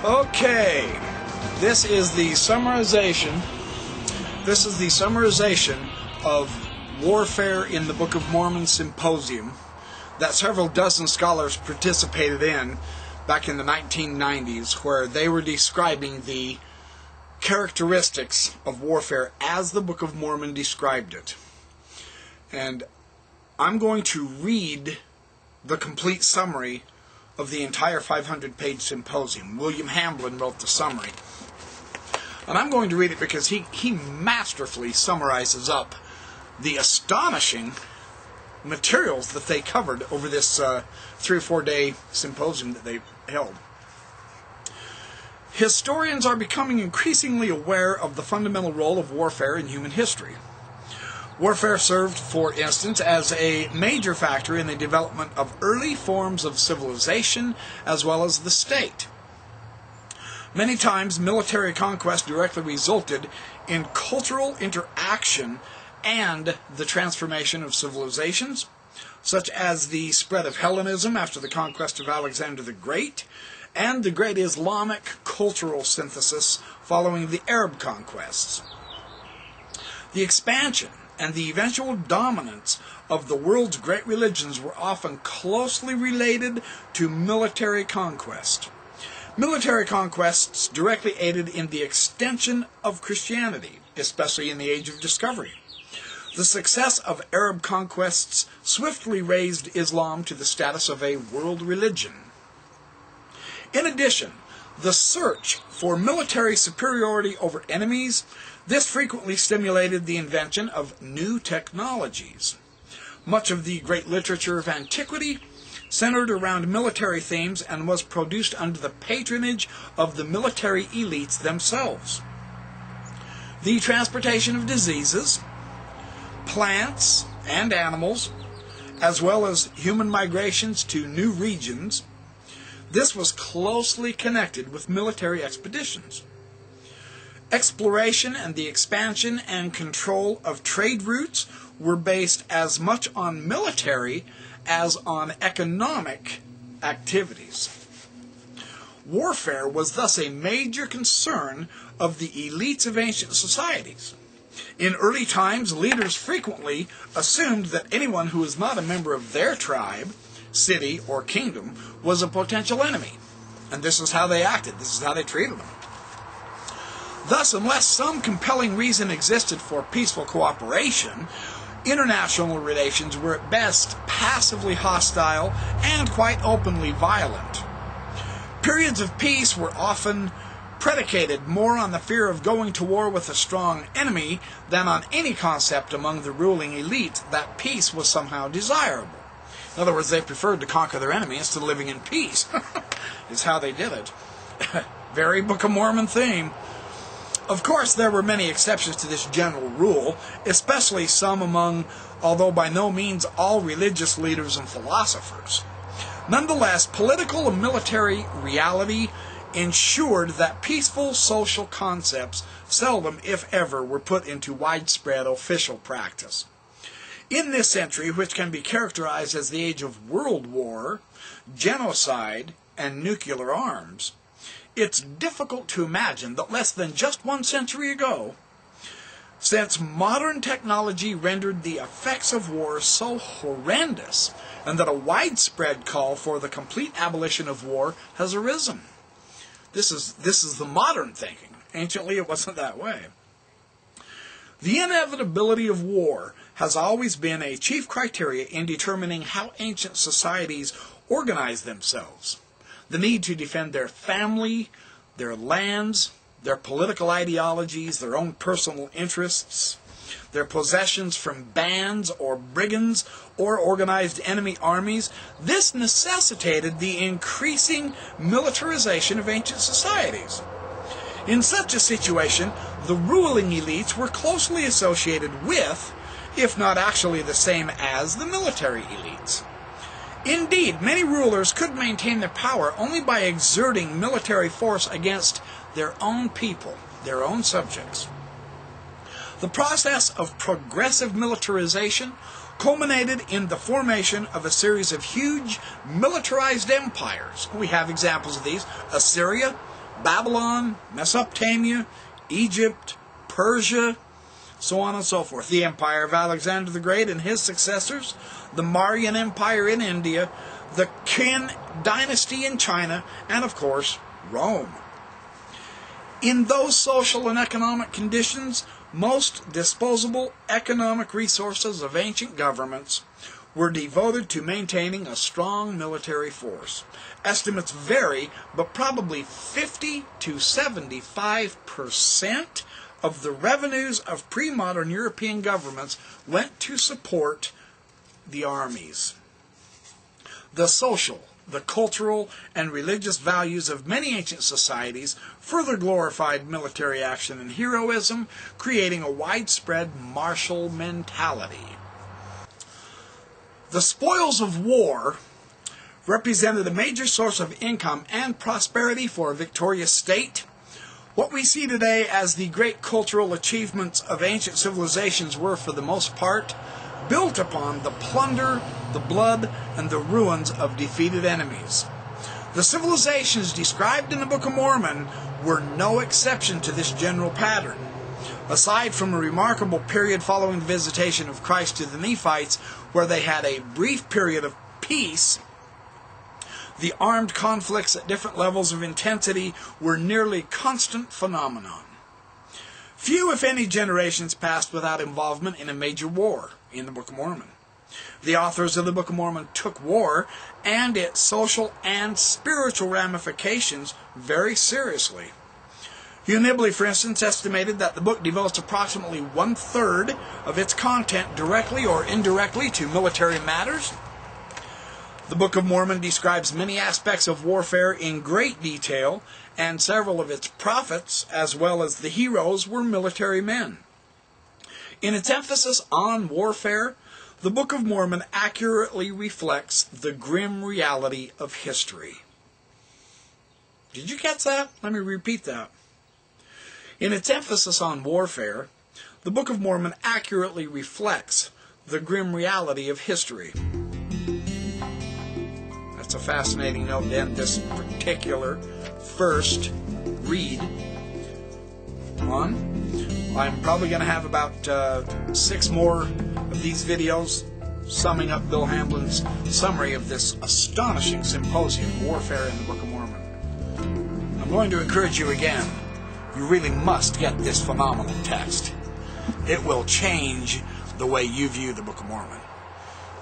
Okay, this is the summarization. This is the summarization of Warfare in the Book of Mormon symposium that several dozen scholars participated in back in the 1990s, where they were describing the characteristics of warfare as the Book of Mormon described it. And I'm going to read the complete summary of the entire 500-page symposium. William Hamblin wrote the summary. And I'm going to read it because he masterfully summarizes up the astonishing materials that they covered over this 3 or 4 day symposium that they held. Historians are becoming increasingly aware of the fundamental role of warfare in human history. Warfare served, for instance, as a major factor in the development of early forms of civilization as well as the state. Many times, military conquest directly resulted in cultural interaction and the transformation of civilizations, such as the spread of Hellenism after the conquest of Alexander the Great, and the great Islamic cultural synthesis following the Arab conquests. The expansion and the eventual dominance of the world's great religions were often closely related to military conquest. Military conquests directly aided in the extension of Christianity, especially in the Age of Discovery. The success of Arab conquests swiftly raised Islam to the status of a world religion. In addition, the search for military superiority over enemies, this frequently stimulated the invention of new technologies. Much of the great literature of antiquity centered around military themes and was produced under the patronage of the military elites themselves. The transportation of diseases, plants, and animals, as well as human migrations to new regions, this was closely connected with military expeditions. Exploration and the expansion and control of trade routes were based as much on military as on economic activities. Warfare was thus a major concern of the elites of ancient societies. In early times, leaders frequently assumed that anyone who was not a member of their tribe, city, or kingdom was a potential enemy. And this is how they acted. This is how they treated them. Thus, unless some compelling reason existed for peaceful cooperation, international relations were at best passively hostile and quite openly violent. Periods of peace were often predicated more on the fear of going to war with a strong enemy than on any concept among the ruling elite that peace was somehow desirable. In other words, they preferred to conquer their enemy instead of living in peace. Is how they did it. Very Book of Mormon theme. Of course, there were many exceptions to this general rule, especially some among, although by no means all, religious leaders and philosophers. Nonetheless, political and military reality ensured that peaceful social concepts seldom, if ever, were put into widespread official practice. In this century, which can be characterized as the age of world war, genocide, and nuclear arms, it's difficult to imagine that less than just 1 century ago, since modern technology rendered the effects of war so horrendous, and that a widespread call for the complete abolition of war has arisen. This is the modern thinking. Anciently, it wasn't that way. The inevitability of war has always been a chief criteria in determining how ancient societies organized themselves. The need to defend their family, their lands, their political ideologies, their own personal interests, their possessions from bands or brigands or organized enemy armies. This necessitated the increasing militarization of ancient societies. In such a situation, the ruling elites were closely associated with, if not actually the same as, the military elites. Indeed, many rulers could maintain their power only by exerting military force against their own people, their own subjects. The process of progressive militarization culminated in the formation of a series of huge militarized empires. We have examples of these: Assyria, Babylon, Mesopotamia, Egypt, Persia, so on and so forth. The empire of Alexander the Great and his successors, the Mauryan Empire in India, the Qin dynasty in China, and of course, Rome. In those social and economic conditions, most disposable economic resources of ancient governments were devoted to maintaining a strong military force. Estimates vary, but probably 50 to 75% of the revenues of pre-modern European governments went to support the armies. The social, the cultural, and religious values of many ancient societies further glorified military action and heroism, creating a widespread martial mentality. The spoils of war represented a major source of income and prosperity for a victorious state. What we see today as the great cultural achievements of ancient civilizations were, for the most part, built upon the plunder, the blood, and the ruins of defeated enemies. The civilizations described in the Book of Mormon were no exception to this general pattern. Aside from a remarkable period following the visitation of Christ to the Nephites, where they had a brief period of peace, the armed conflicts at different levels of intensity were nearly constant phenomenon. Few, if any, generations passed without involvement in a major war in the Book of Mormon. The authors of the Book of Mormon took war and its social and spiritual ramifications very seriously. Hugh Nibley, for instance, estimated that the book devotes approximately 1/3 of its content directly or indirectly to military matters. The Book of Mormon describes many aspects of warfare in great detail, and several of its prophets, as well as the heroes, were military men. In its emphasis on warfare, the Book of Mormon accurately reflects the grim reality of history. Did you catch that? Let me repeat that. In its emphasis on warfare, the Book of Mormon accurately reflects the grim reality of history. It's a fascinating note to end this particular first read on. I'm probably going to have about 6 more of these videos summing up Bill Hamblin's summary of this astonishing symposium, Warfare in the Book of Mormon. I'm going to encourage you again, you really must get this phenomenal text. It will change the way you view the Book of Mormon.